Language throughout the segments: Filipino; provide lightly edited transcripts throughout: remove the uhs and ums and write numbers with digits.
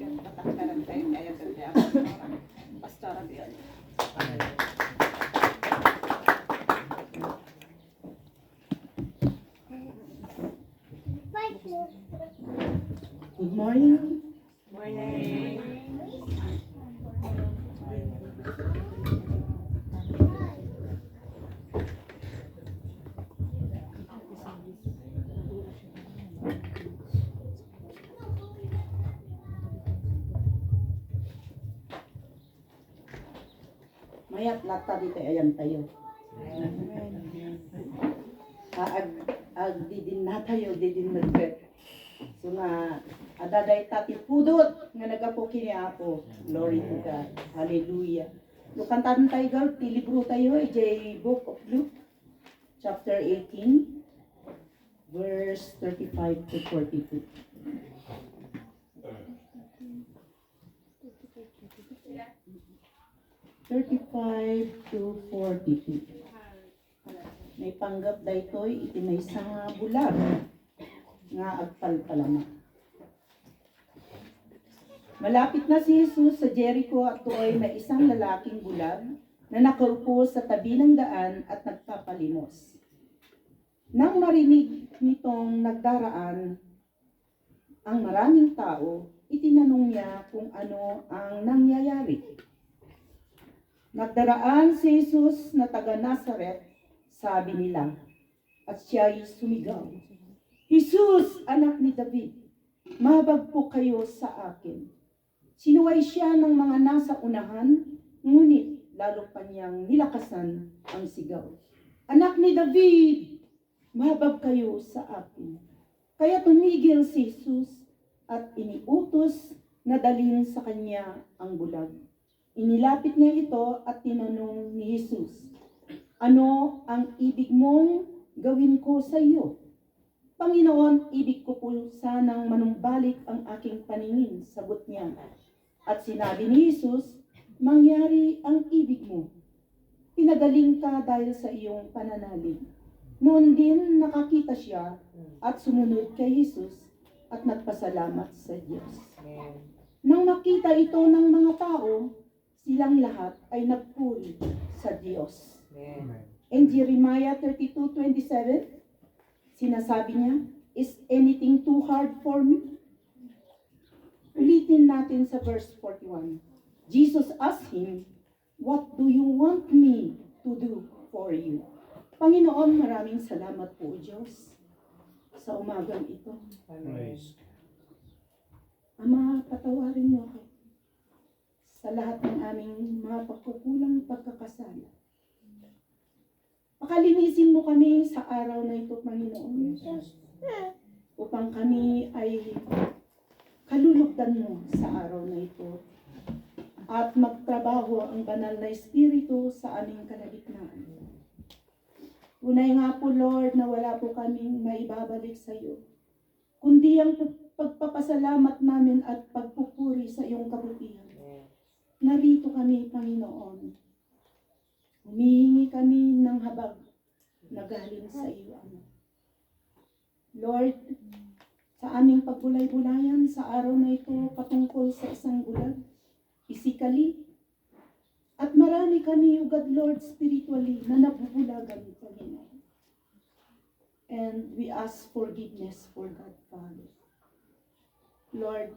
Patakaran tayo kaya kaya pastora diyan. Good morning. Morning. Mayat lata dito ayan tayo. Ag didin na tayo didin nagpet. So nga adaday tati pudot nga nagapo kini ako. Glory to God. Hallelujah. Lukantan tayo gal ti libro tayo ijay Book of Luke chapter 18 verse 35 to 42. Thirty-five to 42. May panggap daytoy iti maysa nga bulag nga agpalpalama. Malapit na si Jesus sa Jericho at tuoy may isang lalaking bulag na nakaupo sa tabi ng daan at nagpapalimos. Nang marinig nitong nagdaraan ang maraming tao, itinanong niya kung ano ang nangyayari. Nagdaraan si Jesus na taga Nazaret, sabi nila, at siya'y sumigaw, Jesus, anak ni David, mahabag po kayo sa akin. Sinuway siya ng mga nasa unahan, ngunit lalo pa niyang nilakasan ang sigaw. Anak ni David, mahabag kayo sa akin. Kaya tumigil si Jesus at iniutos na dalhin sa kanya ang bulag. Inilapit niya ito at tinanong ni Jesus, ano ang ibig mong gawin ko sa iyo? Panginoon, ibig ko po sanang manumbalik ang aking paningin, sagot niya. At sinabi ni Jesus, mangyari ang ibig mo. Pinagaling ka dahil sa iyong pananalig. Noon din nakakita siya at sumunod kay Jesus at nagpasalamat sa Diyos. Nang makita ito ng mga tao, silang lahat ay nagpuri sa Diyos. In Jeremiah 32:27, sinasabi niya, is anything too hard for me? Ulitin natin sa verse 41. Jesus asked him, what do you want me to do for you? Panginoon, maraming salamat po, Diyos, sa umagang ito. Ama, patawarin mo ako sa lahat ng aming mga pagkukulang pagkakasala. Pakalinisin mo kami sa araw na ito, Panginoon, upang kami ay kalulugdan mo sa araw na ito at magtrabaho ang banal na Espiritu sa aming kalagitnaan. Tunay nga po, Lord, na wala po kaming maibabalik sa iyo, kundi ang pagpapasalamat namin at pagpupuri sa iyong kabutihan. Narito kami, Panginoon. Humihingi kami ng habag na galing sa iyo, Ama. Lord, sa aming pagbulay-bulayan sa araw na ito patungkol sa isang bulag, physically, at marami kami, O God, Lord, spiritually, na nabubulagan, Panginoon. And we ask forgiveness for God, Father. Lord,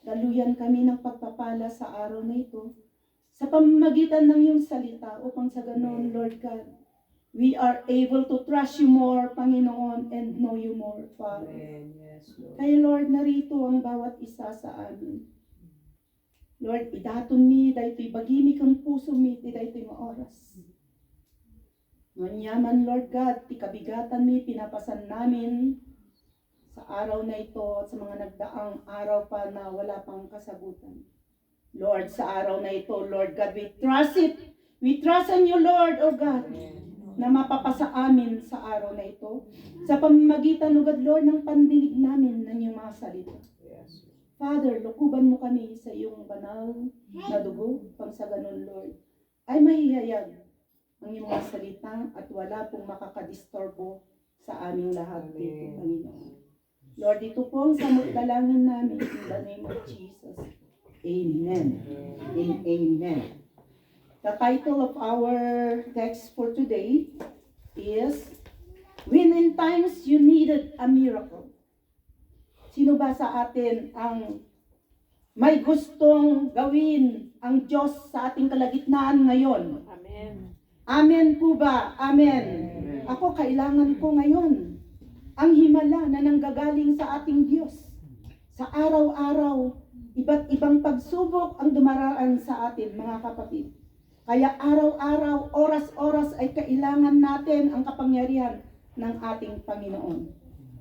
daluyan kami ng pagpapala sa araw na ito sa pamamagitan ng iyong salita upang sa ganon, Lord God, we are able to trust you more, Panginoon, and know you more, Father. Yes, Lord. Kaya, Lord, narito ang bawat isa sa amin. Lord, idaton mi, dahito'y bagimik ang puso mi, dahito'y maoras. Manyaman, Lord God, ti kabigatan mi, pinapasan namin sa araw na ito at sa mga nagdaang araw pa na wala pang kasagutan. Lord, sa araw na ito, Lord God, we trust it. We trust in you, Lord, O God, na mapapasa amin sa araw na ito. Sa pamamagitan, O God, Lord, ng pandinig namin ng iyong mga salita. Father, lukuban mo kami sa iyong banal na dugo, pang sa ganun, Lord, ay mahihayag ang iyong mga salita at wala pong makakadistorbo sa aming lahat dito, Panginoon. Lord, ito po ang samot dalangin namin in the name of Jesus. Amen. And amen. The title of our text for today is When in Times You Needed a Miracle. Sino ba sa atin ang may gustong gawin ang Diyos sa ating kalagitnaan ngayon? Amen. Amen po ba? Amen. Ako, kailangan ko ngayon ang himala na nanggagaling sa ating Diyos. Sa araw-araw, iba't ibang pagsubok ang dumaraan sa atin, mga kapatid. Kaya araw-araw, oras-oras ay kailangan natin ang kapangyarihan ng ating Panginoon.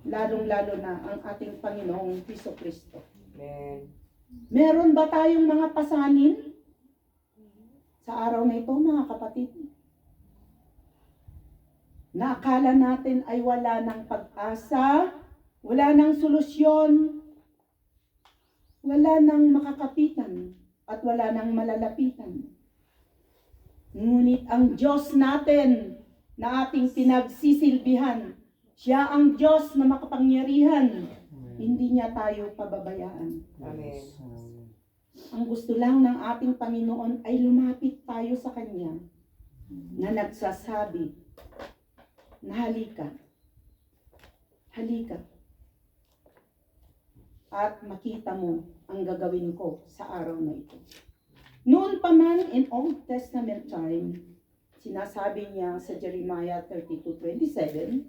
Lalong-lalo na ang ating Panginoong Jesucristo. Amen. Meron ba tayong mga pasanin sa araw na ito, mga kapatid? Na akala natin ay wala ng pag-asa, wala ng solusyon, wala ng makakapitan, at wala ng malalapitan. Ngunit ang Diyos natin na ating pinagsisilbihan, siya ang Diyos na makapangyarihan, hindi niya tayo pababayaan. Amen. Ang gusto lang ng ating Panginoon ay lumapit tayo sa Kanya na nagsasabi, na halika, halika, at makita mo ang gagawin ko sa araw na ito. Noon pa man in Old Testament time, sinasabi niya sa Jeremiah 32:27,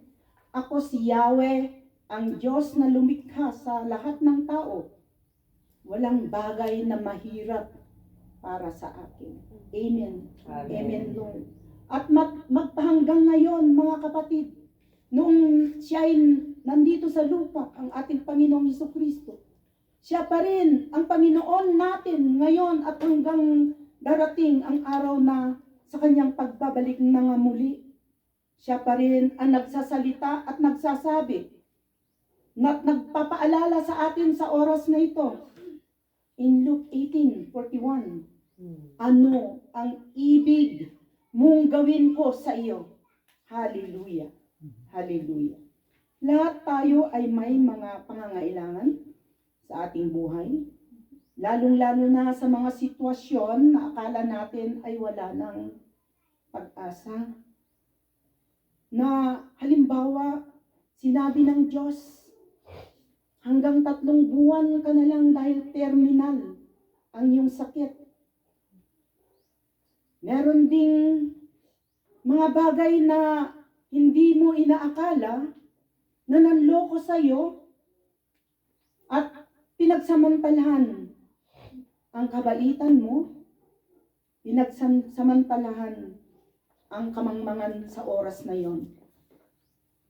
ako si Yahweh, ang Diyos na lumikha sa lahat ng tao. Walang bagay na mahirap para sa akin. Amen. Amen. Amen, Lord. At magpahanggang ngayon, mga kapatid, nung siya'y nandito sa lupa, ang ating Panginoong Jesucristo, siya pa rin ang Panginoon natin ngayon at hanggang darating ang araw na sa kanyang pagbabalik na nga muli. Siya pa rin ang nagsasalita at nagsasabi na nagpapaalala sa atin sa oras na ito. In Luke 18:41, ano ang ibig mong gawin ko sa iyo? Hallelujah. Hallelujah. Lahat tayo ay may mga pangangailangan sa ating buhay. Lalong-lalo na sa mga sitwasyon na akala natin ay wala ng pag-asa. Na halimbawa, sinabi ng Diyos, hanggang 3 buwan ka na lang dahil terminal ang iyong sakit. Meron ding mga bagay na hindi mo inaakala na nanloko sa iyo at pinagsamantalahan ang kabaitan mo, pinagsamantalahan ang kamangmangan sa oras na yon.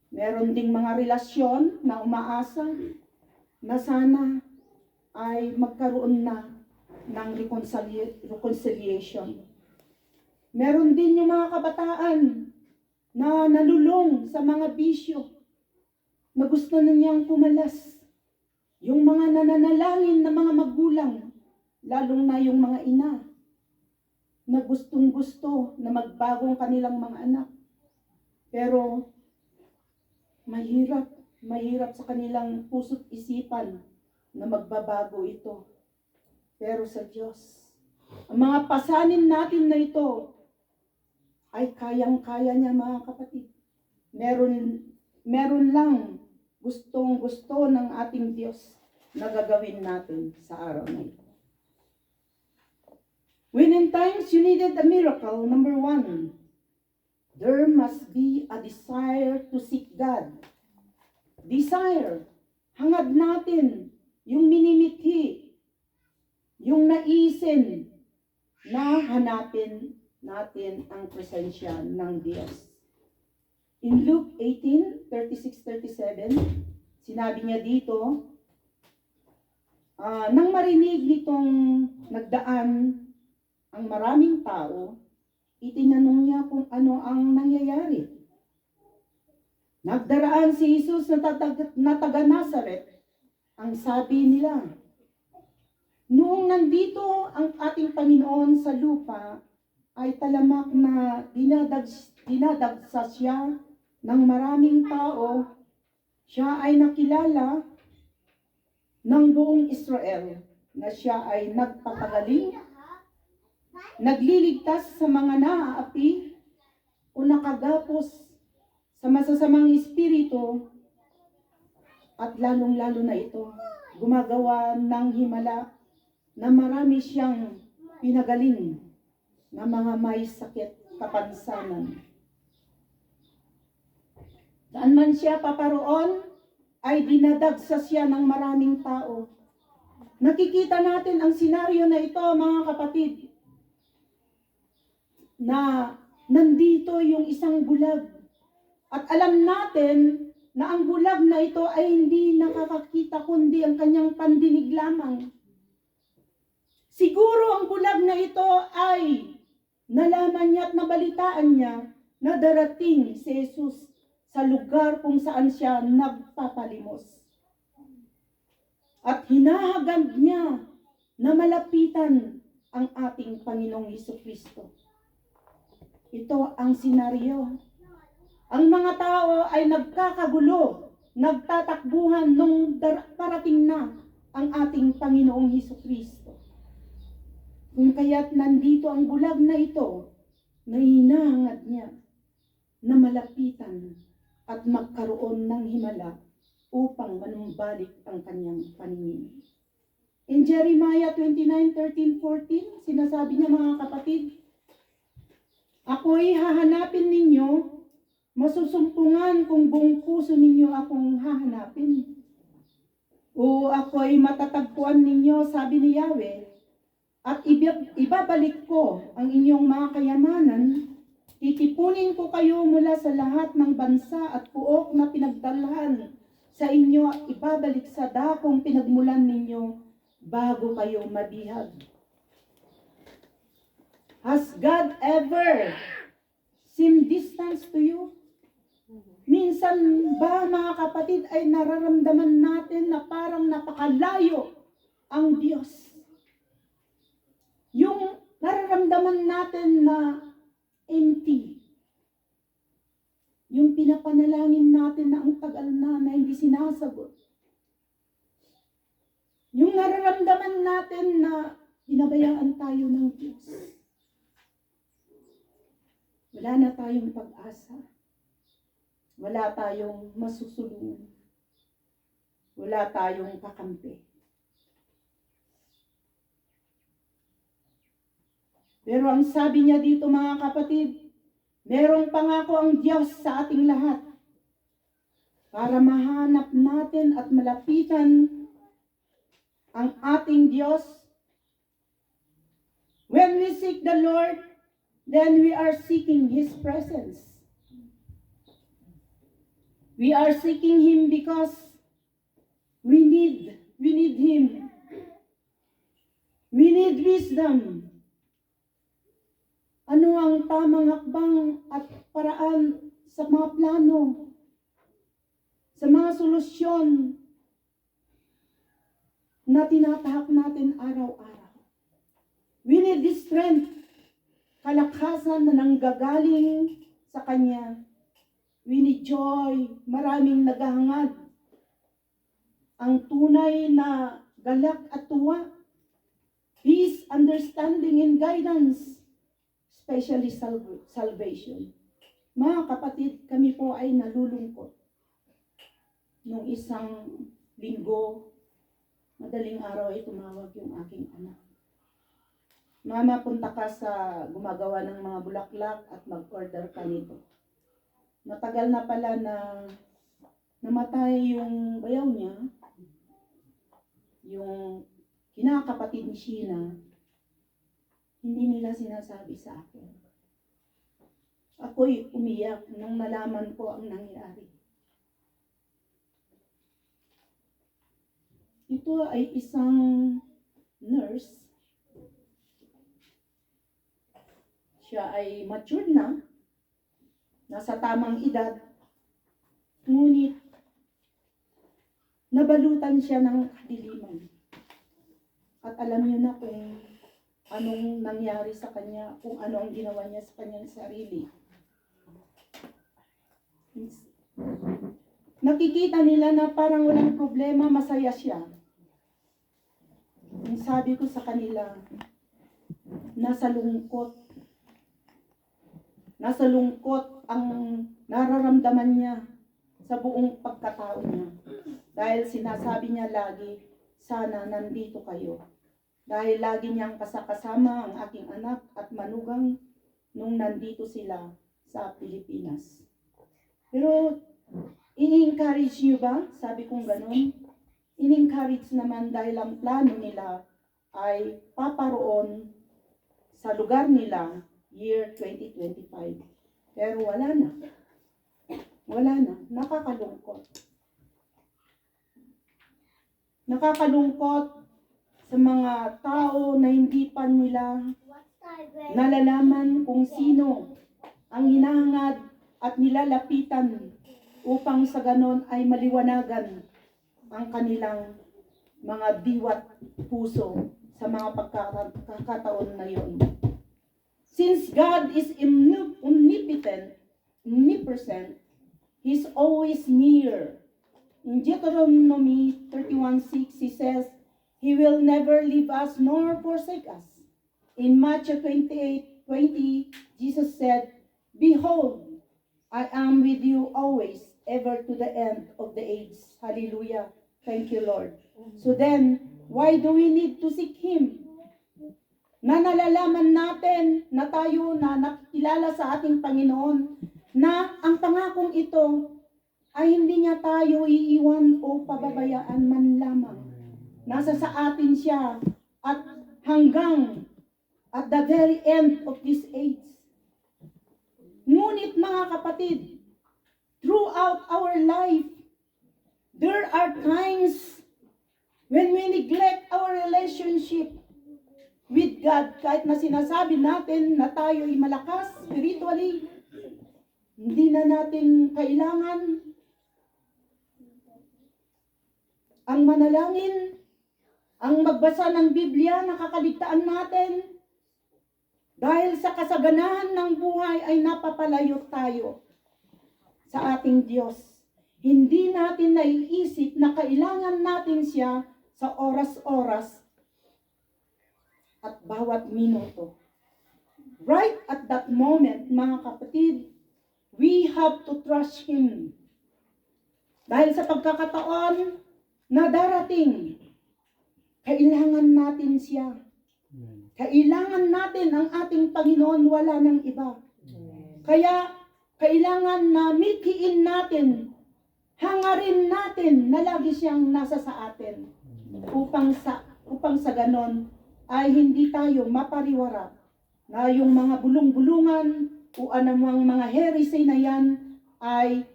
Meron ding mga relasyon na umaasa na sana ay magkaroon na ng reconciliation. Meron din yung mga kabataan na nalulong sa mga bisyo na gusto na niyang pumalas. Yung mga nananalangin na mga magulang, lalong na yung mga ina, na gustong-gusto na magbago ang kanilang mga anak. Pero mahirap sa kanilang puso't isipan na magbabago ito. Pero sa Diyos, ang mga pasanin natin na ito ay kayang-kaya niya, mga kapatid. Meron lang gustong-gusto ng ating Diyos na gagawin natin sa araw na ito. When in times you needed a miracle, number 1, there must be a desire to seek God. Desire. Hangad natin yung minimithi, yung naisin na hanapin natin ang presensya ng Diyos. In Luke 18:36-37, sinabi niya dito, nang marinig nitong nagdaan ang maraming tao, itinanong niya kung ano ang nangyayari. Nagdaraan si Jesus na taga Nazaret. Ang sabi nila, noong nandito ang ating Panginoon sa lupa, ay talamak na dinadagsa siya ng maraming tao. Siya ay nakilala ng buong Israel. na siya ay nagpapagaling, nagliligtas sa mga naaapi o nakagapos sa masasamang espiritu, at lalong-lalo na ito, gumagawa ng himala na marami siyang pinagaling na mga may sakit, kapansanan. Saan man siya paparoon, ay dinadagsa siya ng maraming tao. Nakikita natin ang senaryo na ito, mga kapatid, na nandito yung isang bulag. At alam natin na ang bulag na ito ay hindi nakakakita kundi ang kanyang pandinig lamang. Siguro ang bulag na ito ay nalaman niya at nabalitaan niya na darating si Jesus sa lugar kung saan siya nagpapalimos. At hinahagad niya na malapitan ang ating Panginoong Hesukristo. Ito ang senaryo. Ang mga tao ay nagkakagulo, nagtatakbuhan nung parating na ang ating Panginoong Hesukristo. Kung kaya't nandito ang bulag na ito, na hinahangad niya na malapitan at magkaroon ng himala upang manumbalik ang kanyang paningin. In Jeremiah 29:13-14, sinasabi niya, mga kapatid, ako'y hahanapin ninyo, masusumpungan kung buong puso ninyo akong hahanapin. O ako'y matatagpuan ninyo, sabi ni Yahweh, at ibabalik ko ang inyong mga kayamanan, titipunin ko kayo mula sa lahat ng bansa at puok na pinagdalhan sa inyo at ibabalik sa dakong pinagmulan ninyo bago kayo mabihag. Has God ever seemed distant to you? Minsan ba, mga kapatid, ay nararamdaman natin na parang napakalayo ang Diyos? Yung nararamdaman natin na empty. Yung pinapanalangin natin na ang tagal na hindi sinasagot. Yung nararamdaman natin na binabayaan tayo ng Diyos. Wala na tayong pag-asa. Wala tayong masusulungan. Wala tayong kakampi. Pero ang sabi niya dito, mga kapatid, merong pangako ang Diyos sa ating lahat para mahanap natin at malapitan ang ating Diyos. When we seek the Lord, then we are seeking His presence. We are seeking Him because we need Him. We need wisdom. Ano ang tamang hakbang at paraan sa mga plano, sa mga solusyon na tinatahak natin araw-araw. We need this strength, kalakasan na nanggagaling sa Kanya. We need joy, maraming naghahangad. Ang tunay na galak at tuwa, peace, understanding, and guidance, especially salvation. Mga kapatid, kami po ay nalulungkot. Nung isang linggo, madaling araw ay tumawag yung aking anak. Mama, punta ka sa gumagawa ng mga bulaklak at mag-order ka nito. Matagal na pala na namatay yung bayaw niya, yung kinakapatid ni Sheena, hindi nila sinasabi sa akin. Ako'y umiyak nang nalaman ko ang nangyari. Ito ay isang nurse. Siya ay mature na, nasa tamang edad, ngunit nabalutan siya ng kadiliman. At alam niyo na kung anong nangyari sa kanya, kung ano ang ginawa niya sa kanyang sarili. Nakikita nila na parang walang problema, masaya siya. Ang sabi ko sa kanila, nasa lungkot ang nararamdaman niya sa buong pagkatao niya. Dahil sinasabi niya lagi, sana nandito kayo. Dahil lagi niyang kasama ang aking anak at manugang nung nandito sila sa Pilipinas. Pero, i-encourage niyo ba? Sabi kong ganun. In-encourage naman dahil ang plano nila ay paparoon sa lugar nila year 2025. Pero wala na. Nakakalungkot. Nakakalungkot sa mga tao na hindi pa nila nalalaman kung sino ang hinahangad at nilalapitan upang sa ganon ay maliwanagan ang kanilang mga diwat puso sa mga pagkakataon na yun. Since God is omnipresent, He's always near. In Deuteronomy 31:6, He says, He will never leave us nor forsake us. In Matthew 28:20, Jesus said, Behold, I am with you always, ever to the end of the age. Hallelujah. Thank you, Lord. So then, why do we need to seek Him? Na nalalaman natin na tayo na nakikilala sa ating Panginoon na ang pangakong ito ay hindi niya tayo iiwan o pababayaan man lamang. Nasa sa atin siya at hanggang at the very end of this age. Ngunit mga kapatid, throughout our life, there are times when we neglect our relationship with God. Kahit na sinasabi natin na tayo ay malakas spiritually, hindi na natin kailangan ang manalangin, ang magbasa ng Biblia, nakakaligtaan natin. Dahil sa kasaganahan ng buhay ay napapalayo tayo sa ating Diyos. Hindi natin naiisip na kailangan natin siya sa oras-oras at bawat minuto. Right at that moment, mga kapatid, we have to trust Him. Dahil sa pagkakataon na darating, kailangan natin siya. Kailangan natin ang ating Panginoon, wala ng iba. Kaya, kailangan na mithiin natin, hangarin natin na lagi siyang nasa sa atin. Upang sa ganon, ay hindi tayo mapariwara na yung mga bulong-bulungan o anumang mga heresy na yan ay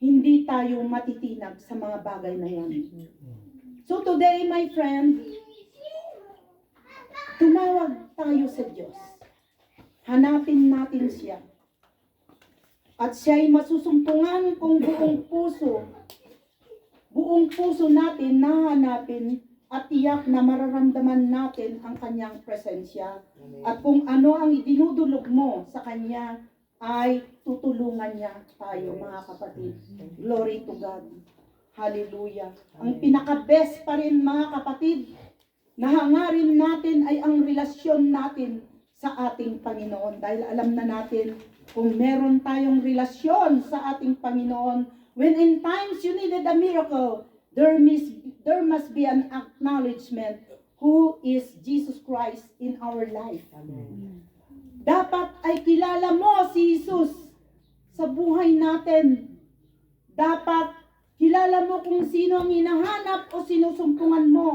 hindi tayo matitinag sa mga bagay na yan. So today, my friend, tumawag tayo sa Diyos. Hanapin natin siya. At siya'y masusumpungan kung buong puso natin nahanapin at tiyak na mararamdaman natin ang kanyang presensya. At kung ano ang idinudulog mo sa kanya, ay tutulungan niya tayo, mga kapatid. Glory to God. Hallelujah. Ang pinaka-best pa rin, mga kapatid, na hangarin natin ay ang relasyon natin sa ating Panginoon. Dahil alam na natin kung meron tayong relasyon sa ating Panginoon, when in times you needed a miracle, there must be an acknowledgement who is Jesus Christ in our life. Amen. Dapat ay kilala mo si Jesus sa buhay natin. Dapat kilala mo kung sino ang hinahanap o sinusumpungan mo.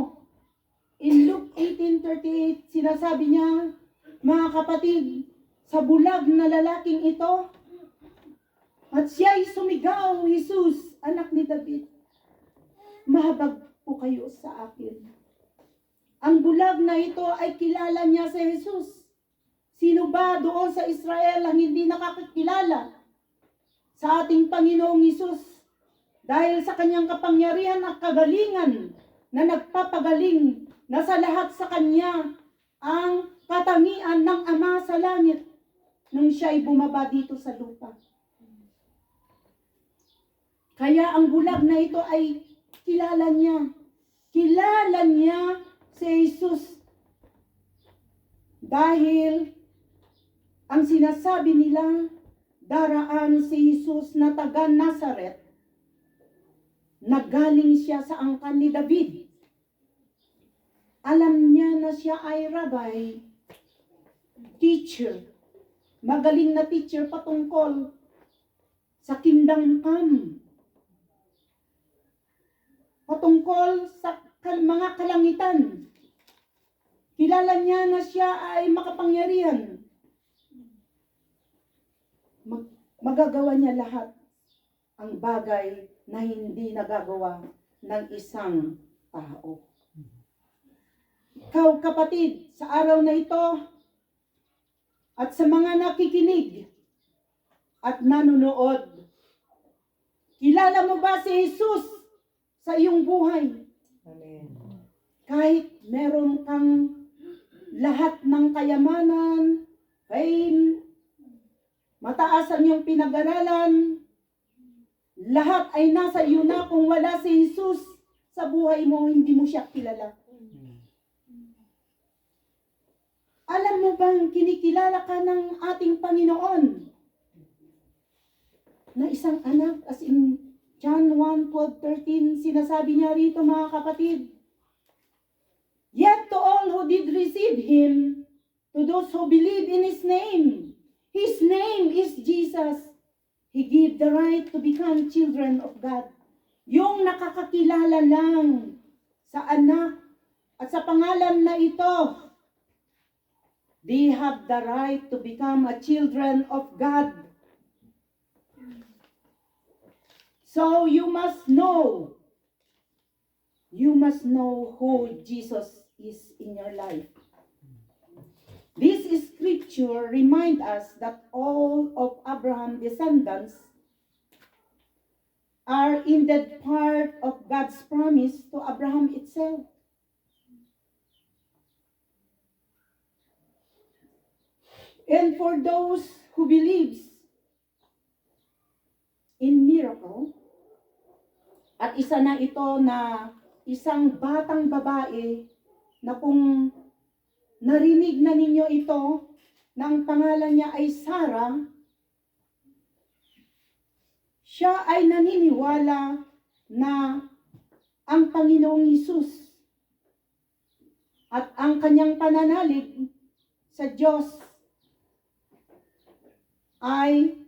In Luke 18:38, sinasabi niya, mga kapatid, sa bulag na lalaking ito, at siya'y sumigaw, Jesus, anak ni David, mahabag po kayo sa akin. Ang bulag na ito ay kilala niya si Jesus. Sino ba doon sa Israel ang hindi nakakakilala sa ating Panginoong Jesus? Dahil sa kanyang kapangyarihan at kagalingan na nagpapagaling, na sa lahat sa kanya ang katangian ng Ama sa langit nung siya'y bumaba dito sa lupa. Kaya ang bulag na ito ay kilala niya. Kilala niya si Jesus. Dahil ang sinasabi nila, daraan si Jesus na taga Nazaret, nagaling siya sa angkan ni David. Alam niya na siya ay rabbi, teacher, magaling na teacher patungkol sa kingdom come, patungkol sa mga kalangitan. Kilala niya na siya ay makapangyarihan. Magagawa niya lahat ang bagay na hindi nagagawa ng isang tao. Ikaw, kapatid, sa araw na ito at sa mga nakikinig at nanonood, kilala mo ba si Jesus sa iyong buhay? Amen. Kahit meron kang lahat ng kayamanan, fame, mataas ang iyong pinag-aralan, lahat ay nasa iyo na. Kung wala si Jesus sa buhay mo, hindi mo siya kilala. Alam mo bang kinikilala ka ng ating Panginoon na isang anak, as in John 1:12-13, sinasabi niya rito, mga kapatid, yet to all who did receive Him, to those who believe in His name is Jesus. He gave the right to become children of God. Yung nakakakilala lang sa anak at sa pangalan na ito, they have the right to become a children of God. So you must know who Jesus is in your life. This scripture reminds us that all of Abraham's descendants are indeed part of God's promise to Abraham itself. And for those who believes in miracle, at isa na ito na isang batang babae na kung narinig na ninyo ito, na ang pangalan niya ay Sarah, siya ay naniniwala na ang Panginoong Hesus at ang kanyang pananalig sa Diyos ay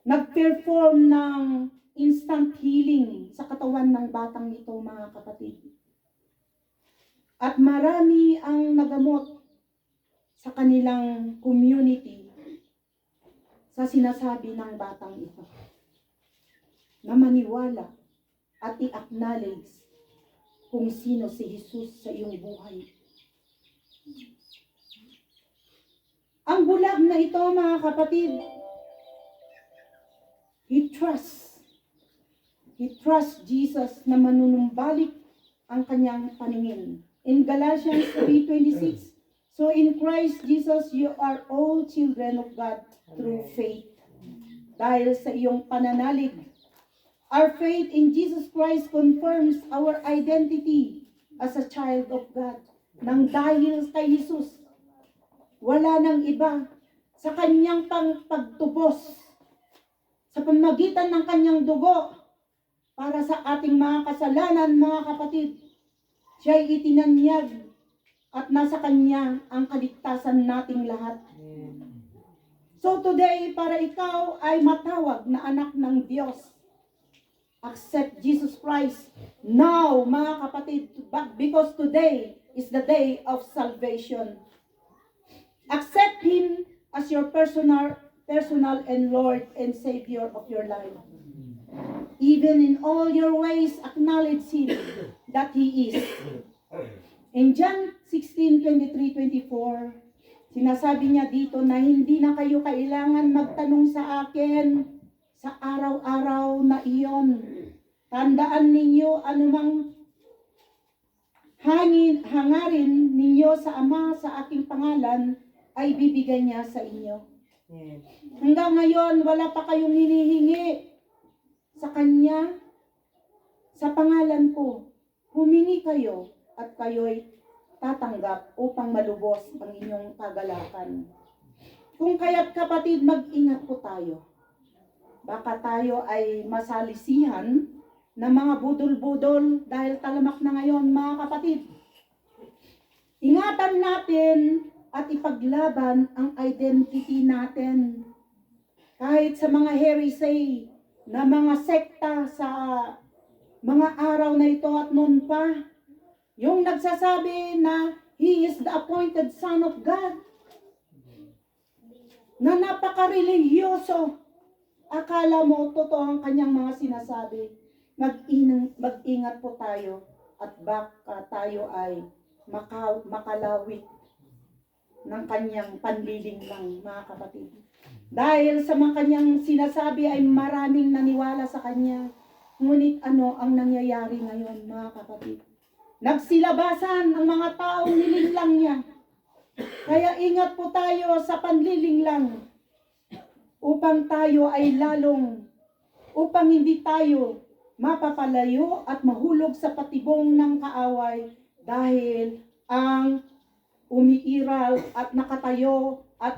nag-perform ng instant healing sa katawan ng batang ito, mga kapatid. At marami ang nagamot sa kanilang community sa sinasabi ng batang ito, na maniwala at i-acknowledge kung sino si Jesus sa iyong buhay. Ang bulag na ito, mga kapatid, He trusts Jesus na manunumbalik ang kanyang paningin. In Galatians 3:26, so in Christ Jesus you are all children of God through faith. Dahil sa iyong pananalig, our faith in Jesus Christ confirms our identity as a child of God. Nang dahil kay Jesus, wala nang iba, sa kanyang pagtubos, sa pamagitan ng kanyang dugo, para sa ating mga kasalanan, mga kapatid, siya'y itinanyag at nasa kanya ang kaligtasan nating lahat. So today, para ikaw ay matawag na anak ng Diyos, accept Jesus Christ now, mga kapatid, because today is the day of salvation. Accept Him as your personal and Lord and Savior of your life. Even in all your ways, acknowledge Him that He is. In John 16:23-24, sinasabi niya dito na hindi na kayo kailangan magtanong sa akin sa araw-araw na iyon. Tandaan ninyo anumang hangarin ninyo sa Ama sa aking pangalan ay bibigay niya sa inyo. Yes. Hanggang ngayon, wala pa kayong hinihingi sa Kanya Sa pangalan ko, humingi kayo at kayo'y tatanggap upang malubos ang inyong kagalakan. Kung kaya't kapatid, mag-ingat po tayo. Baka tayo ay masalisihan ng mga budol-budol dahil talamak na ngayon, mga kapatid. Ingatan natin at ipaglaban ang identity natin. Kahit sa mga heresy na mga sekta sa mga araw na ito at noon pa, yung nagsasabi na He is the appointed Son of God, na napaka-religyoso, akala mo totoo ang kanyang mga sinasabi. Mag-ingat po tayo at baka tayo ay makalawit ng kanyang panlilinglang, mga kapatid. Dahil sa mga kanyang sinasabi ay maraming naniwala sa kanya. Ngunit ano ang nangyayari ngayon, mga kapatid? Nagsilabasan ang mga taong nilinglang niya. Kaya ingat po tayo sa panlilinglang upang tayo ay upang hindi tayo mapapalayo at mahulog sa patibong ng kaaway dahil ang umiiral at nakatayo at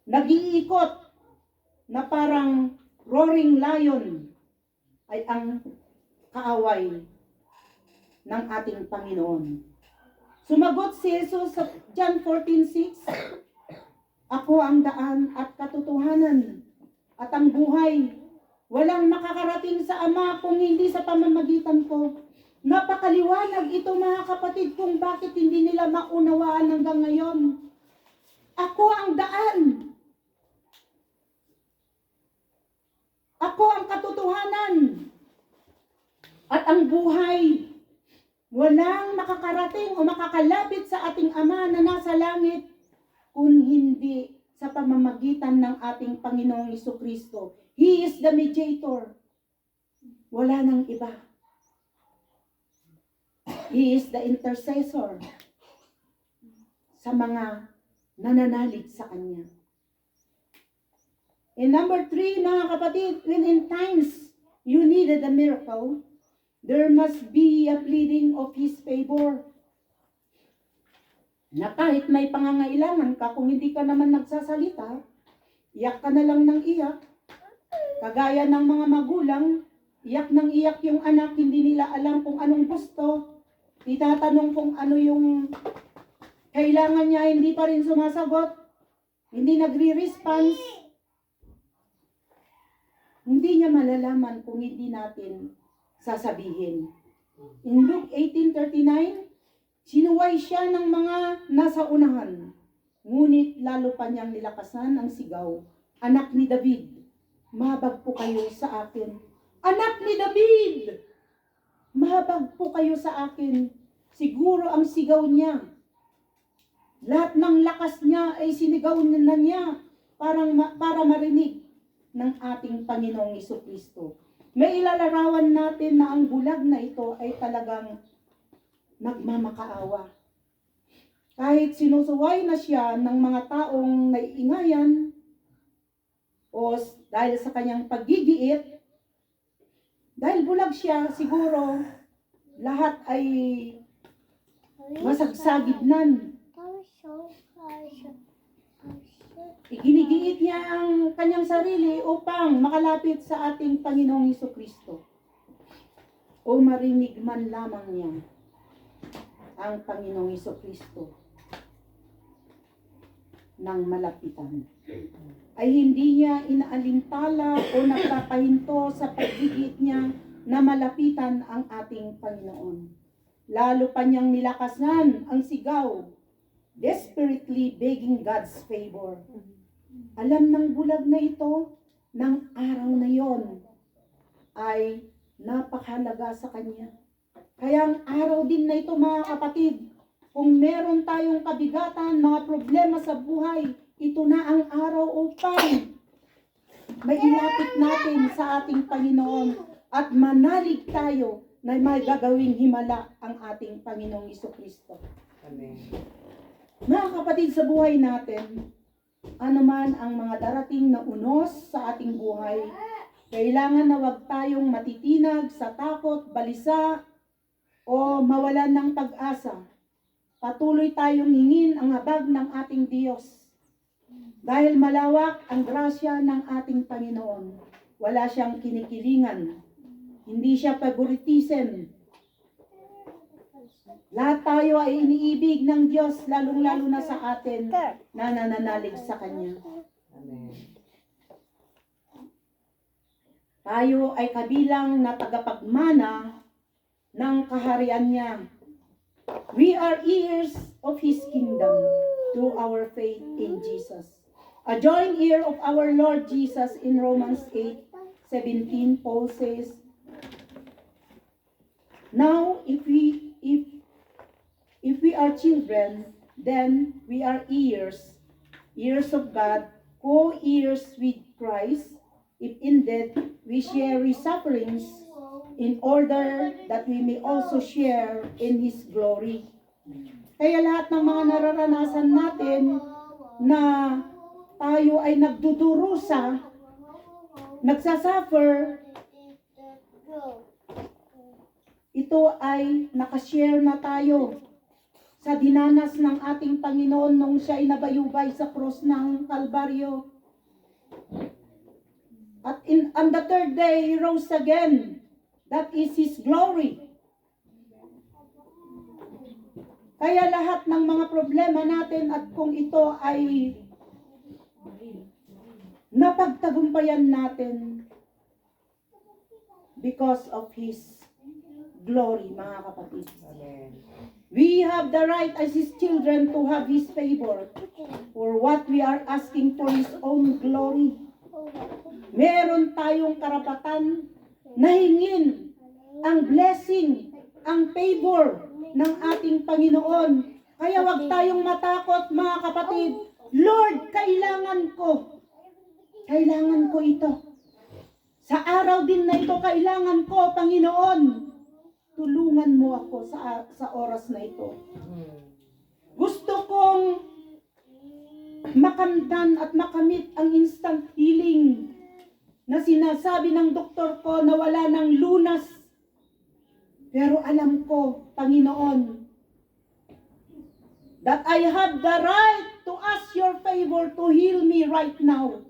nag-iikot na parang roaring lion ay ang kaaway ng ating Panginoon. Sumagot si Jesus sa John 14:6, "Ako ang daan at katotohanan at ang buhay. Walang makakarating sa Ama kung hindi sa pamamagitan ko." Napakaliwanag ito, mga kapatid, kung bakit hindi nila maunawaan hanggang ngayon. Ako ang daan. Ako ang katotohanan. At ang buhay. Walang makakarating o makakalapit sa ating Ama na nasa langit kung hindi sa pamamagitan ng ating Panginoong Jesucristo. He is the mediator. Wala nang iba. He is the intercessor sa mga nananalig sa Kanya. And number 3, mga kapatid, when in times you needed a miracle, there must be a pleading of His favor. Na kahit may pangangailangan ka, kung hindi ka naman nagsasalita, iyak ka na lang ng iyak. Kagaya ng mga magulang, iyak ng iyak yung anak, hindi nila alam kung anong gusto. Itatanong kung ano yung kailangan niya, hindi pa rin sumasagot. Hindi nagre-response. Hindi niya malalaman kung hindi natin sasabihin. In Luke 18:39, sinuway siya ng mga nasa unahan. Ngunit lalo pa niyang nilakasan ang sigaw, "Anak ni David, mahabag po kayo sa akin." Anak ni David, mahabag po kayo sa akin. Siguro ang sigaw niya, lahat ng lakas niya ay sinigaw na niya para marinig ng ating Panginoong Jesucristo. May ilalarawan natin na ang bulag na ito ay talagang nagmamakaawa. Kahit sinusuway na siya ng mga taong naiingayan o dahil sa kanyang paggigiit, dahil bulag siya, siguro lahat ay masagsagidnan. Iginigiit niya ang kanyang sarili upang makalapit sa ating Panginoong Jesucristo. O marinig man lamang niya ang Panginoong Jesucristo ng malapitan. Ay hindi niya inaalintala o nagpapahinto sa paggigiit niya na malapitan ang ating Panginoon. Lalo pa niyang nilakasan ang sigaw, desperately begging God's favor. Alam ng bulag na ito, ng araw na yon ay napakahalaga sa kanya. Kaya ang araw din na ito, mga kapatid, kung meron tayong kabigatan, mga problema sa buhay, ito na ang araw upang mailapit natin sa ating Panginoon at manalig tayo na may gagawing himala ang ating Panginoong Jesucristo. Amen. Mga kapatid, sa buhay natin, Ano man ang mga darating na unos sa ating buhay, kailangan na huwag tayong matitinag sa takot, balisa, o mawalan ng pag-asa. Patuloy tayong hingin ang habag ng ating Diyos. Dahil malawak ang grasya ng ating Panginoon. Wala siyang kinikilingan. Hindi siya favoritism. Lahat tayo ay iniibig ng Diyos, lalong-lalo na sa atin na nananalig sa Kanya. Amen. Tayo ay kabilang na tagapagmana ng kaharian niya. We are heirs of His kingdom through our faith in Jesus. A joint heir of our Lord Jesus in Romans 8:17, Paul says, now if we are children, then we are heirs of God, co-heirs with Christ, if indeed we share His sufferings, in order that we may also share in His glory. Kaya lahat ng mga nararanasan natin na tayo ay nagdudurusa, nagsasuffer, ito ay nakashare na tayo sa dinanas ng ating Panginoon nung siya ay nabayubay sa krus ng Kalbaryo. At on the third day, He rose again. That is His glory. Kaya lahat ng mga problema natin at kung ito ay napagtagumpayan natin because of His glory, mga kapatid. Amen. We have the right as His children to have His favor for what we are asking for His own glory. Meron tayong karapatan na hingin ang blessing, ang favor ng ating Panginoon. Kaya wag tayong matakot, mga kapatid. Lord, kailangan ko ito. Sa araw din na ito, kailangan ko, Panginoon. Tulungan mo ako sa oras na ito. Gusto kong makamtan at makamit ang instant healing na sinasabi ng doktor ko na wala ng lunas. Pero alam ko, Panginoon, that I have the right to ask your favor to heal me right now.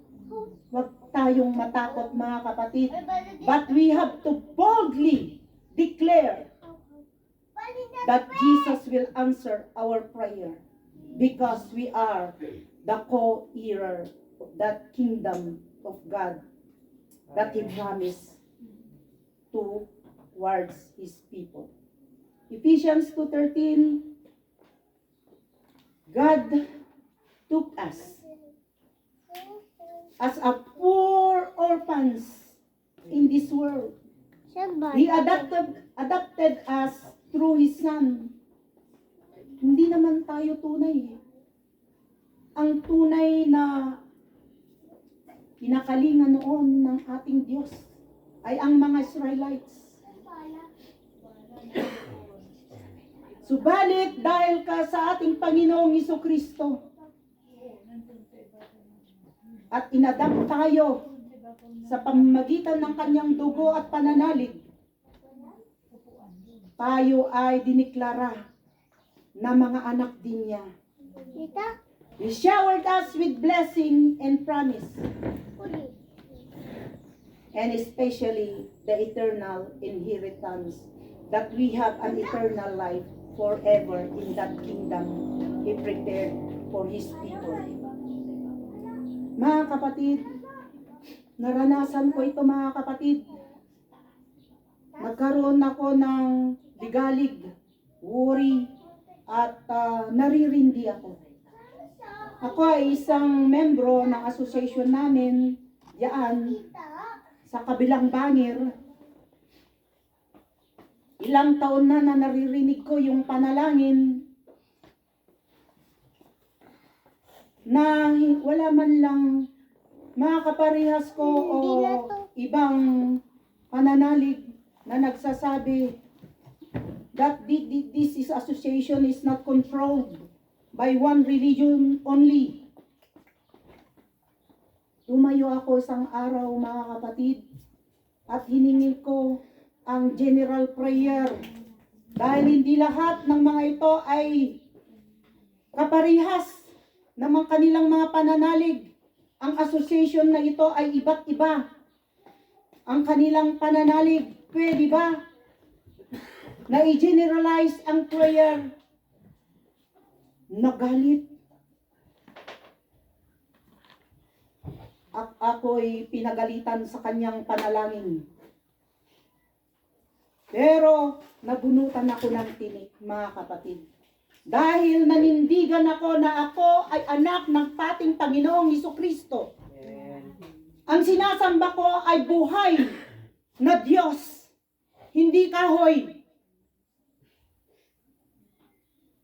Huwag tayong matakot, mga kapatid. But we have to boldly declare that Jesus will answer our prayer because we are the co-heir of that kingdom of God that He promised towards His people. Ephesians 2:13, God took us as a poor orphans in this world. He adopted us through His Son. Hindi naman tayo tunay. Ang tunay na kinakalingan noon ng ating Diyos ay ang mga Israelites. Subalit dahil sa ating Panginoong Jesucristo at inadapt tayo sa pamamagitan ng kanyang dugo at pananalig, tayo ay diniklara na mga anak din niya. He showered us with blessing and promise, and especially the eternal inheritance, that we have an eternal life forever in that kingdom He prepared for His people. Mga kapatid, naranasan ko ito, mga kapatid. Nagkaroon ako ng ligalig, worry, at naririndi ako. Ako ay isang membro ng association namin diyan sa kabilang bangir. Ilang taon na naririnig ko yung panalangin na wala man lang mga kaparehas ko o ibang pananalig na nagsasabi that this association is not controlled by one religion only. Tumayo ako isang araw, mga kapatid, at hiningi ko ang general prayer. Dahil hindi lahat ng mga ito ay kaparihas ng mga kanilang mga pananalig. Ang association na ito ay iba't iba. Ang kanilang pananalig, pwede ba na i-generalize ang prayer? Nagalit. At ako'y pinagalitan sa kanyang panalangin. Pero nabunutan ako ng tinik, mga kapatid. Dahil nanindigan ako na ako ay anak ng pating Panginoong Jesucristo. Ang sinasamba ko ay buhay na Diyos, hindi kahoy,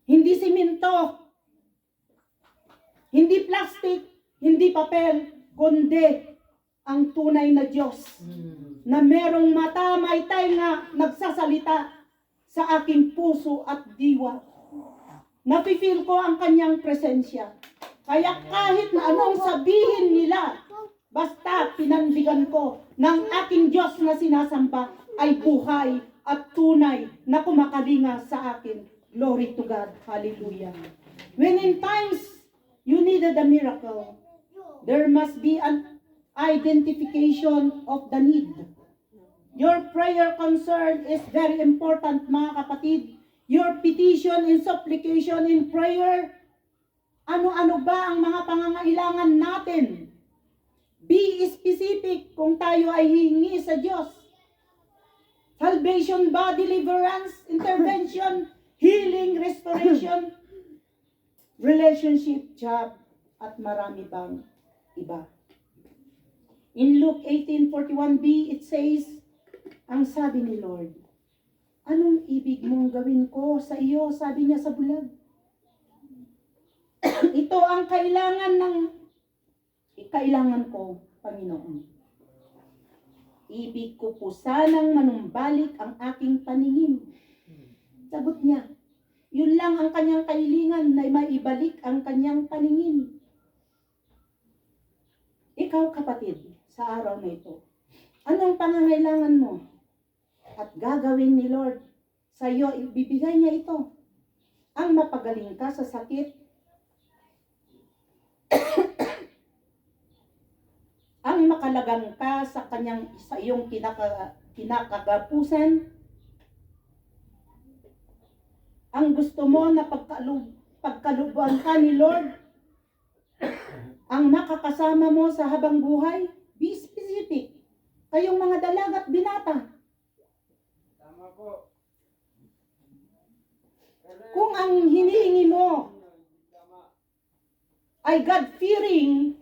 hindi simento, hindi plastic, hindi papel, kundi ang tunay na Diyos na merong mata, may tainga, nagsasalita sa aking puso at diwa. Napifeel ko ang kanyang presensya. Kaya kahit na anong sabihin nila, basta pinandigan ko ng aking Diyos na sinasamba ay buhay at tunay na kumakalinga sa akin. Glory to God. Hallelujah. When in times you needed a miracle, there must be an identification of the need. Your prayer concern is very important, mga kapatid. Your petition in supplication in prayer, ano-ano ba ang mga pangangailangan natin? Be specific kung tayo ay hihingi sa Diyos. Salvation ba, deliverance, intervention, healing, restoration, relationship, job, at marami bang iba. In Luke 18:41b, it says, ang sabi ni Lord, anong ibig mong gawin ko sa iyo? Sabi niya sa bulag. Ito ang kailangan ko, Panginoon. Ibig ko po sanang manumbalik ang aking paningin. Sagot niya, yun lang ang kanyang kahilingan na maibalik ang kanyang paningin. Ikaw, kapatid, sa araw na ito, anong pangangailangan mo? At gagawin ni Lord sa iyo, ibibigay niya ito. Ang mapagaling ka sa sakit, ang makalagang ka sa iyong kinakagapusan, ang gusto mo na pagkalubuan ka ni Lord, ang makakasama mo sa habang buhay, be specific. Kayong mga dalagat binata. Tama po. Kung ang hinihingi mo ay God-fearing,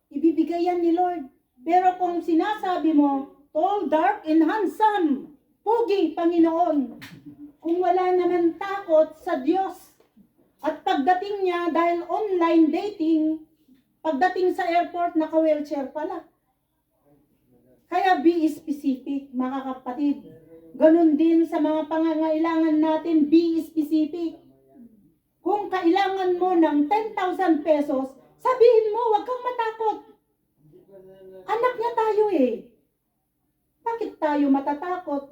ibibigay yan ni Lord. Pero kung sinasabi mo, tall, dark, and handsome, pugi, Panginoon, kung wala naman takot sa Diyos, at pagdating niya, dahil online dating, pagdating sa airport, naka-wheelchair pala. Kaya be specific, mga kapatid. Ganon din sa mga pangangailangan natin, be specific. Kung kailangan mo ng 10,000 pesos, sabihin mo, huwag kang matakot. Anak niya tayo eh. Bakit tayo matatakot?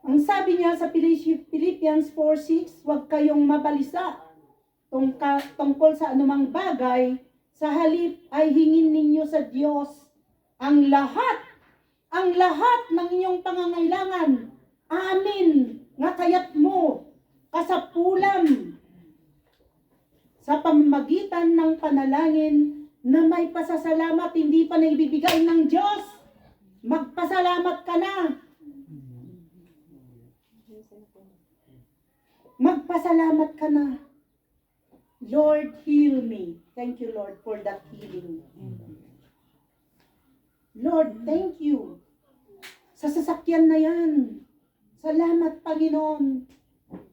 Ang sabi niya sa Philippians 4:6, huwag kayong mabalisa tungkol sa anumang bagay, sa halip ay hingin ninyo sa Diyos ang lahat ng inyong pangangailangan. Amin, nga kayat mo, kasapulam, sa pamamagitan ng panalangin na may pasasalamat, hindi pa naibibigay ng Diyos. Magpasalamat ka na. Magpasalamat ka na. Lord, heal me. Thank you, Lord, for that healing. Lord, thank you sa sasakyan na yan. Salamat, Panginoon.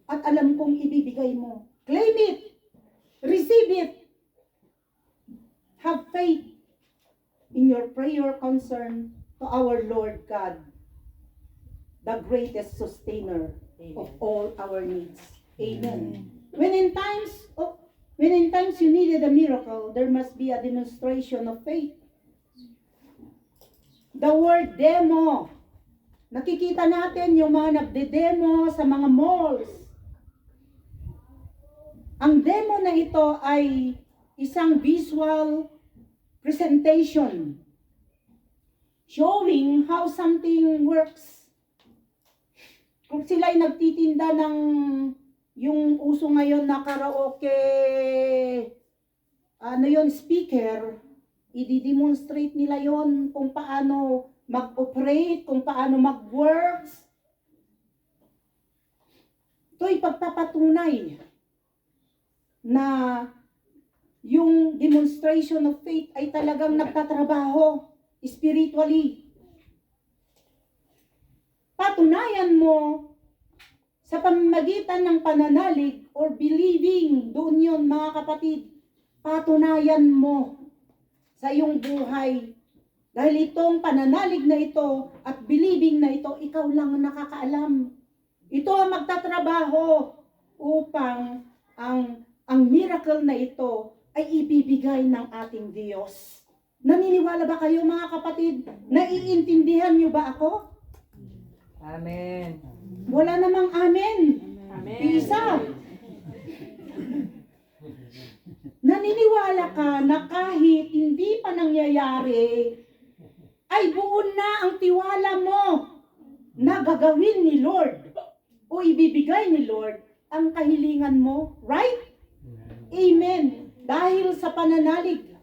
At alam kong ibibigay mo. Claim it. Receive it. Have faith in your prayer concern to our Lord God, the greatest sustainer of all our needs. Amen. When When in times you needed a miracle, there must be a demonstration of faith. The word demo. Nakikita natin yung mga nagde-demo sa mga malls. Ang demo na ito ay isang visual presentation showing how something works. Kung sila'y nagtitinda ng yung uso ngayon na karaoke, speaker, i-demonstrate nila yon kung paano mag-operate, kung paano mag-works. Ito'y pagpapatunay na yung demonstration of faith ay talagang nagtatrabaho spiritually. Patunayan mo sa pamamagitan ng pananalig or believing, doon yun mga kapatid, patunayan mo sa iyong buhay. Dahil itong pananalig na ito at believing na ito, ikaw lang ang nakakaalam. Ito ang magtatrabaho upang ang miracle na ito ay ibibigay ng ating Diyos. Naniniwala ba kayo mga kapatid? Naiintindihan niyo ba ako? Amen. Wala namang amen. Amen. Isa. Naniniwala ka na kahit hindi pa nangyayari, ay buon na ang tiwala mo na gagawin ni Lord o ibibigay ni Lord ang kahilingan mo. Right? Amen. Dahil sa pananalig.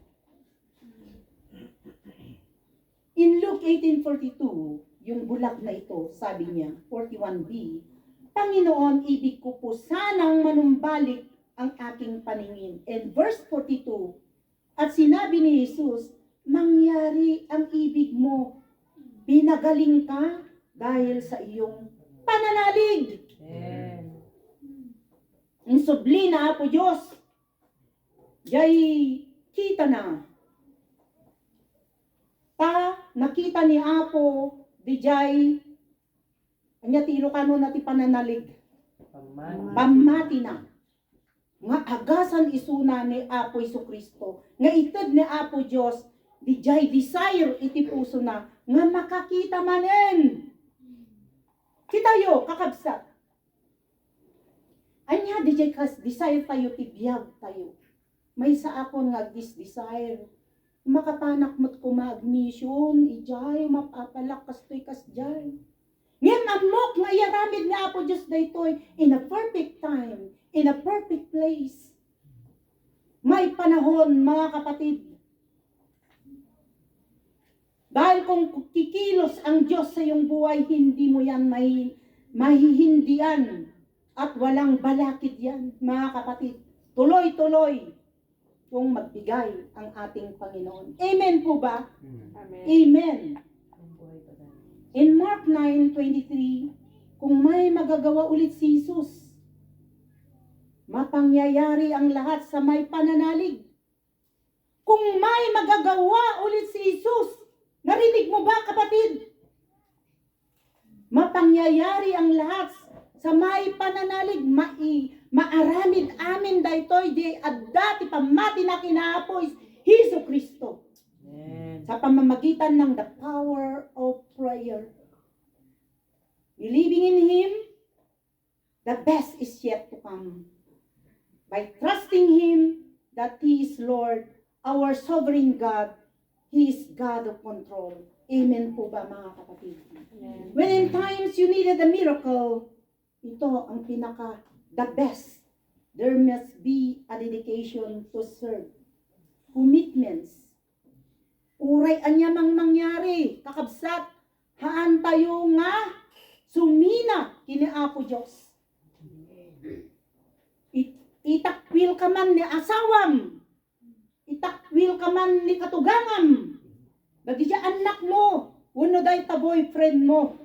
In Luke 18:42, yung bulak na ito, sabi niya, 41b, Panginoon, ibig ko po sanang manumbalik ang aking paningin. And verse 42, at sinabi ni Jesus, mangyari ang ibig mo. Pinagaling ka dahil sa iyong pananalig. Amen. Ang subli na Apo Diyos, yay kita na. Nakita ni Apo, dijay, anya ti Ilocano na ti pananalig. Pamati na. Nga agasan isuna ni Apo Jesucristo. Nga ited ni Apo Diyos, dijay desire iti puso na, nga makakita manen. Kitayo, kakabsat. Anya, dijay kas desire tayo, tibiyag tayo. May sa akon nga desire. Makapanak mo't kumag-mission, ijay, mapapalakas to'y kasjay. Ngayon, amok nga yaramid ni Apo Diyos daytoy in a perfect time, in a perfect place. May panahon, mga kapatid. Dahil kung kikilos ang Diyos sa iyong buhay, hindi mo yan mahihindian at walang balakid yan, mga kapatid. Tuloy-tuloy kung magbigay ang ating Panginoon. Amen po ba? Amen. Amen. In Mark 9:23, kung may magagawa ulit si Jesus, mapangyayari ang lahat sa may pananalig. Kung may magagawa ulit si Jesus, narinig mo ba kapatid? Mapangyayari ang lahat sa may pananalig, maaramid amin daytoy di adda ti pamati na kinaapo is Hesus Kristo. Amen. Sa pamamagitan ng the power of prayer. Believing in Him, the best is yet to come. By trusting Him that He is Lord, our sovereign God, He is God of control. Amen po ba mga kapatid? Amen. When in times you needed a miracle, ito ang the best. There must be a dedication to serve. Commitments. Uray anya mang mangyari, kakabsat, haan tayo nga, sumina, kini Apo Diyos. Itakwil ka man ni asawam, itakwil ka man ni katugangam, bagi siya anak mo, uno day ta boyfriend mo,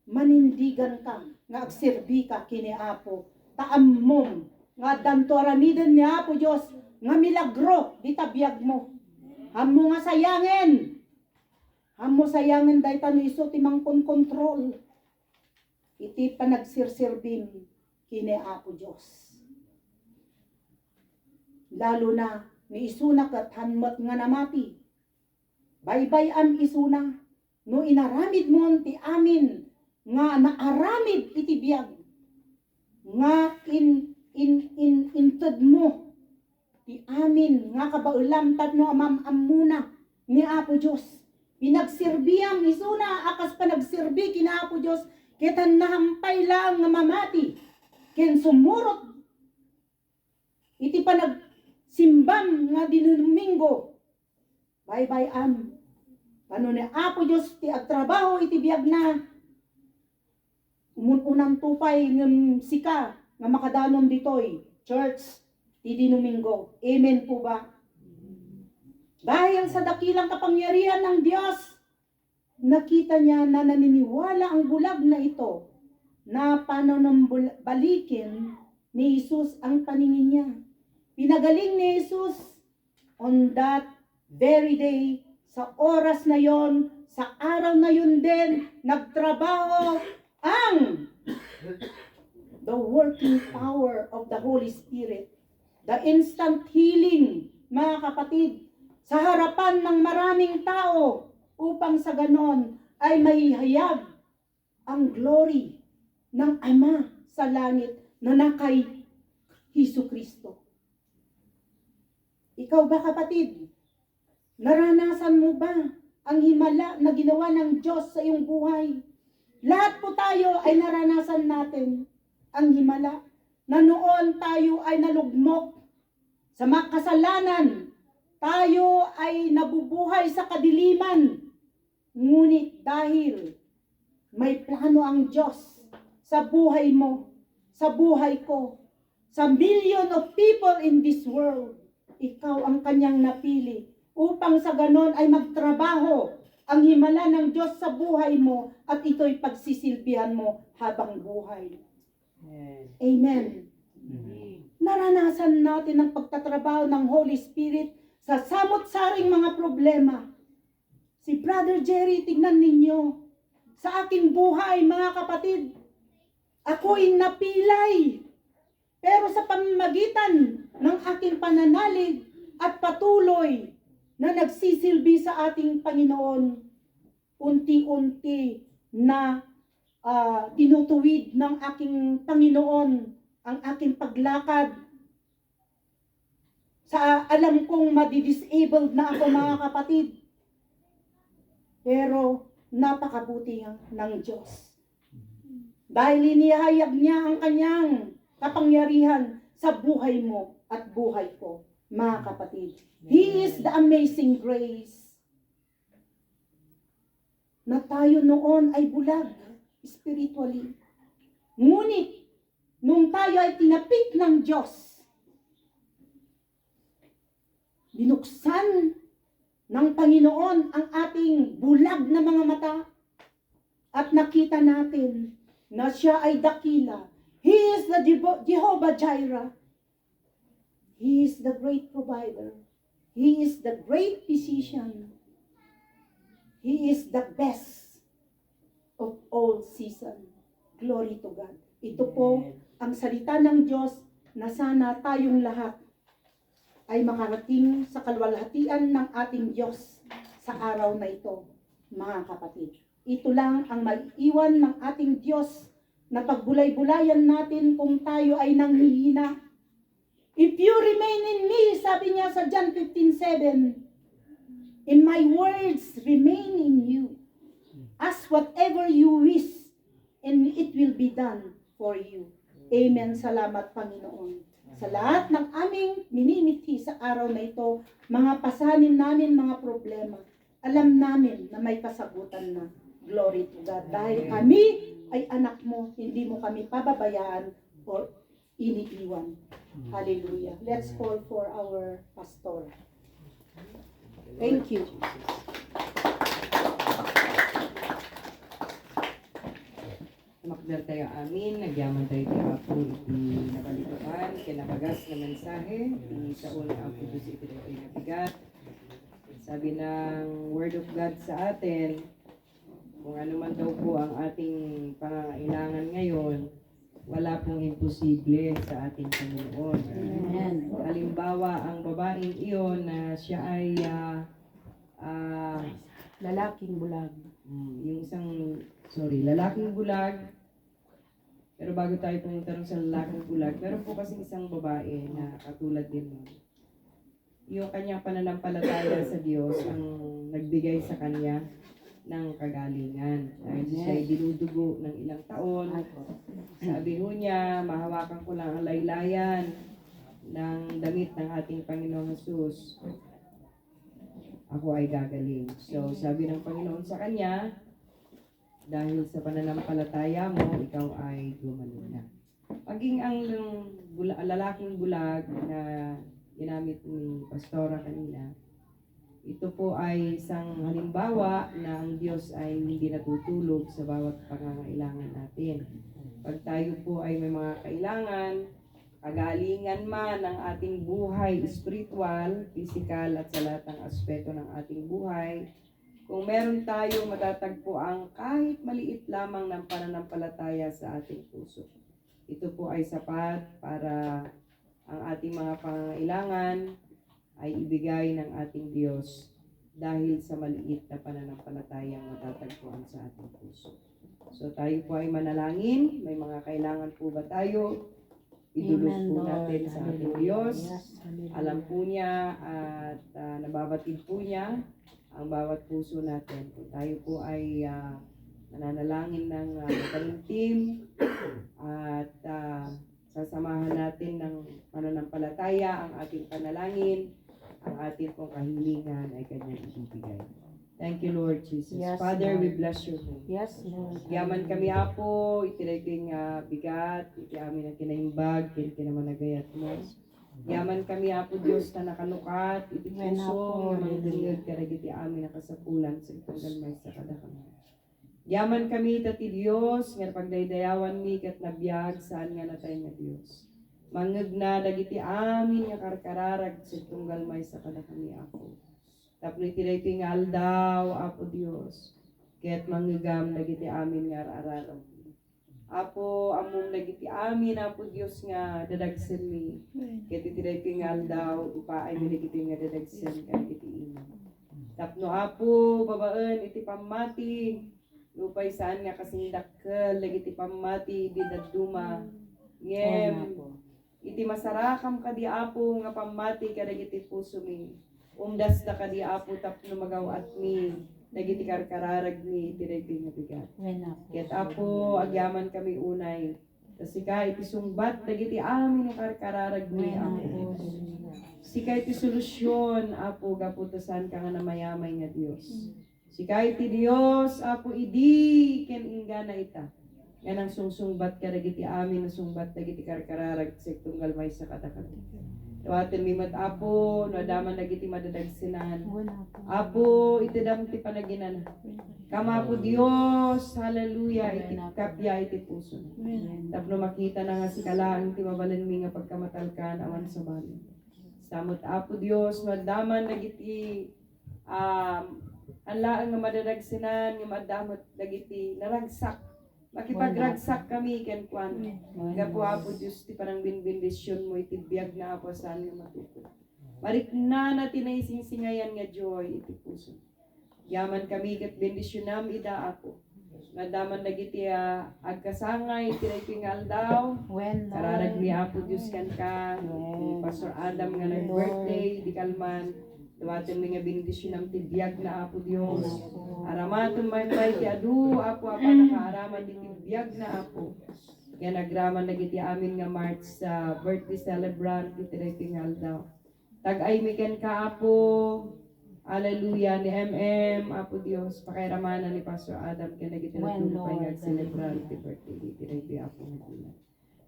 manindigan ka, nga agserbi ka kini Apo, taamom, nga danto aramiden ni Apo Diyos, nga milagro, di tabiyag mo. Hamo nga sayangin. Hamo sayangin dahi tano iso timang kontrol. Iti panagsirsirбим kini Apo Diyos. lalo na ni isuna kat hanmat nga namati. Baybay am isuna, no inaramid mo ti amin, nga naaramid iti biyag, nga inted mo, ti amin, nga kabaulam tadno amamamuna, ni Apo Diyos. Pinagsirbiyam isuna, akas pa nagsirbi kina Apo Diyos, kitan nahampay lang nga mamati, ken sumurot, iti pa nagsimbam nga dinumingo, bye am, ano ni Apo Diyos ti agtrabaho iti biyag na, umunang tupay ng sika, nga makadanon ditoy, church, ti dinumingo. Amen po ba? Dahil sa dakilang kapangyarihan ng Diyos, nakita niya na naniniwala ang bulag na ito na pananambalikin ni Jesus ang paningin niya. Pinagaling ni Jesus on that very day, sa oras na yon, sa araw na yun din, nagtrabaho ang the working power of the Holy Spirit, the instant healing, mga kapatid, sa harapan ng maraming tao, upang sa ganon ay mahihayag ang glory ng Ama sa langit na nakay Hesus Kristo. Ikaw ba, kapatid? Naranasan mo ba ang himala na ginawa ng Diyos sa iyong buhay? Lahat po tayo ay naranasan natin ang himala na noon tayo ay nalugmok sa makasalanan. Tayo ay nabubuhay sa kadiliman. Ngunit dahil may plano ang Diyos sa buhay mo, sa buhay ko, sa million of people in this world, ikaw ang kanyang napili upang sa ganon ay magtrabaho ang himala ng Diyos sa buhay mo at ito'y pagsisilbihan mo habang buhay. Amen. Naranasan natin ang pagtatrabaho ng Holy Spirit sa samot-saring mga problema. Si Brother Jerry, tignan ninyo, sa aking buhay, mga kapatid, ako'y napilay. Pero sa pamamagitan ng aking pananalig at patuloy na nagsisilbi sa ating Panginoon, unti-unti na tinutuwid ng aking Panginoon ang aking paglakad. Sa alam kong madi-disabled na ako, mga kapatid. Pero napakabuti ng Diyos. Dahil inihayag niya ang kanyang kapangyarihan sa buhay mo at buhay ko, mga kapatid. He is the amazing grace. Na tayo noon ay bulag spiritually. Ngunit, nung tayo ay tinapik ng Diyos, binuksan ng Panginoon ang ating bulag na mga mata at nakita natin na siya ay dakila. He is the Jehovah Jireh. He is the great provider. He is the great physician. He is the best of all season. Glory to God. Ito po ang salita ng Diyos na sana tayong lahat ay makarating sa kalwalhatian ng ating Diyos sa araw na ito, mga kapatid. Ito lang ang maiiwan ng ating Diyos na pagbulay-bulayan natin kung tayo ay nanghihina. If you remain in me, sabi niya sa John 15:7, in my words remain in you. Ask whatever you wish, and it will be done for you. Amen. Salamat, Panginoon. Sa lahat ng aming minimithi sa araw na ito, mga pasanin namin, mga problema, alam namin na may kasagutan na. Glory to God. Dahil kami ay anak mo, hindi mo kami pababayaan o iniiwan. Hallelujah. Let's call for our pastor. Thank you. Makdal tayo amin, nagyaman tayo tayo po iti nabalituan, kinabagas na mensahe, iti taon ang kudus iti tayo ay nabigat. Sabi ng Word of God sa atin, kung ano man daw po ang ating pangangailangan ngayon, wala pong imposible sa ating Panginoon. Amen. Halimbawa, ang babaeng iyon na siya ay Lalaking bulag. yung isang, lalaking bulag. Pero bago tayo pumunta rin sa lalaking bulag, meron po kasi isang babae na katulad din nun. Yung kanyang pananampalataya sa Diyos ang nagbigay sa kanya ng kagalingan. Dahil siya ay dinudugo ng ilang taon. Sabi ho niya, mahawakan ko lang ang laylayan ng damit ng ating Panginoong Jesus. Ako ay gagaling. So, sabi ng Panginoon sa kanya, dahil sa pananampalataya mo, ikaw ay gumaling na. Maging ang lalaking bulag na ginamit ni Pastora kanina, ito po ay isang halimbawa na ang Diyos ay hindi natutulog sa bawat pangangailangan natin. Pag tayo po ay may mga kailangan, kagalingan man ng ating buhay, spiritual, physical, at sa lahat ng aspeto ng ating buhay, kung meron tayong matatagpo ang kahit maliit lamang ng pananampalataya sa ating puso, ito po ay sapat para ang ating mga pangangailangan ay ibigay ng ating Diyos dahil sa maliit na pananampalataya ang matatagpuan sa ating puso. So tayo po ay manalangin. May mga kailangan po ba tayo? Idulog po natin sa ating Diyos. Alam po niya at nababatid po niya ang bawat puso natin. Kung tayo po ay mananalangin ng talimtim at sasamahan natin ng pananampalataya ang ating panalangin, ang ating pong kahilingan ay kanyang ibibigay. Thank you, Lord Jesus. Yes, Father, Lord. we bless your name. Yes, Lord. Yaman kami apo, itinay king bigat, iti amin ang kinaimbag, kinamanagayat mo. Yaman kami apo Diyos na nakalukat, iti Amen, puso, Apo. na magdangag karagiti amin ang kasapulan sa itong galmay sa kadakama. Yaman kami tati Diyos, nga pagdaydayawan mi kat nabiyag saan nga natay nga Diyos. Mangeg na dagiti amin nga karkararag sa itong galmay sa kadakami apo. Tapno itiray tingal daw, Apo Diyos. Kaya't manggagam dagiti amin nga arararaw. Apo, among dagiti amin, Apo Diyos nga dadagsen mi. Kaya't itiray tingal daw, ipaay mi dagiti nga dadagsen ka dagiti ina. Tapno Apo, babaan, iti pamati, lupay saan nga kasing dakkel, dagiti pamati, di daduma. Ngem, iti masarakam ka di Apo, nga pamati ka dagiti puso mi. Umdas na ka di Apo tapno magawat mi, dagiti karkararag mi, iti nga bigat. Ket Apo, agyaman kami unay, kasi ka iti sungbat, dagiti amin nga karkararag mi, Apo. Sika iti solusyon, Apo, gaputasan ka nga na mayamay nga Diyos. Sika iti Diyos, Apo, idi, ken inga na ita. Yan ang sungsungbat ka, dagiti amin na sungbat, dagiti karkararag, sektong galmay sa katakat. Tawatin mi mat Apo, no adaman dagiti madadagsinan. Apo, itidam ti panaginan. Kama po Dios, hallelujah, iti kapya iti puso. Tapno makita na nga si kalaan ti mabalan mi nga pagkamatalkan awan sa bali. Samot Apo Dios, no adaman dagiti anlaan nga madadagsinan, nga madamot dagiti naragsak. Makipagragsak kami ken kuan. Gapo Apo Dios ti parang binbindisyon mo iti biyag na Apo saan nga matukod. Marikna na tinaysinsingayan nga joy iti puso. Yaman kami ket bendisyonam ida Apo. Nadaman dagiti agkasangay iti nga aldaw. Kararag ni Apo Dios kan ka. Ni Pastor Adam nga nag-birthday di kalman. Duwaten mi nga bendisyon ang tibiyag na Apo Dios. Aramaton may ti adu Apo apa nakaaraman di tibiyag na Apo. Kaya nagraman nagiti amin nga March sa birthday celebrant iti tingal daw. Tag-ay mi ken ka Apo. Hallelujah ni MM Apo Dios pakairamanan ni Pastor Adam ken nagiti nagtulupay nga celebrant ti birthday iti Apo nga.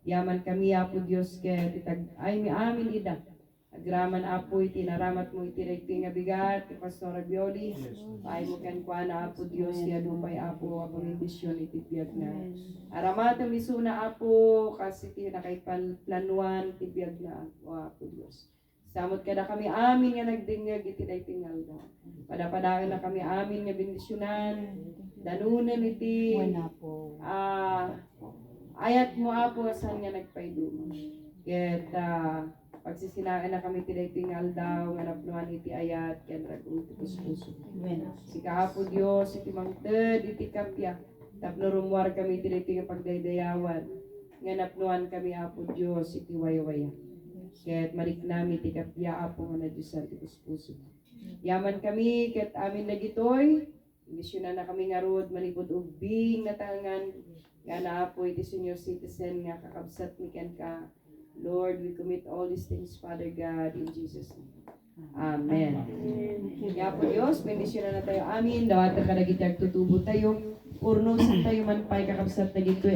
Yaman kami Apo Dios ken tag-ay mi amin ida. Agraman Apo iti naramat mo iti rekti nga bigat ti Pastor Rabioli. Paay mo kan kuana Apo Dios ti adupay Apo a pamindisyon iti biyag na. Aramat mi suna Apo kasi ti nakaiplanuan ti biyag na Apo Dios. Samot kada kami amin nga nagdingag iti daytingal da. Padapadaan na kami amin nga bendisyonan. Danunan iti Ayat mo apo saan nga nagpayduma. Ket pagsisinaan na kami tiday tingal daw nga napnuan iti ayat ken ragun ti puso. Si kaapo Dios iti mangted iti kapya tapno rumwar kami tiday tingal pagdaydayawan nga napnuan kami apo Dios iti waywaya. Ket mariknami ti kapya apo nga na Dios ti puso. Yaman kami ket amin dagitoy misyon na kami nga rod manipod ubing natangan nga naapo iti senior citizen nga kakabsat mi ken ka. Lord, we commit all these things, Father God, in Jesus' name. Amen. Kaya po Diyos, bendisyon na tayo. Amin. Dawat na kadagitag tutubo tayo. Urno sa tayo man pa'y kakabsat na gito.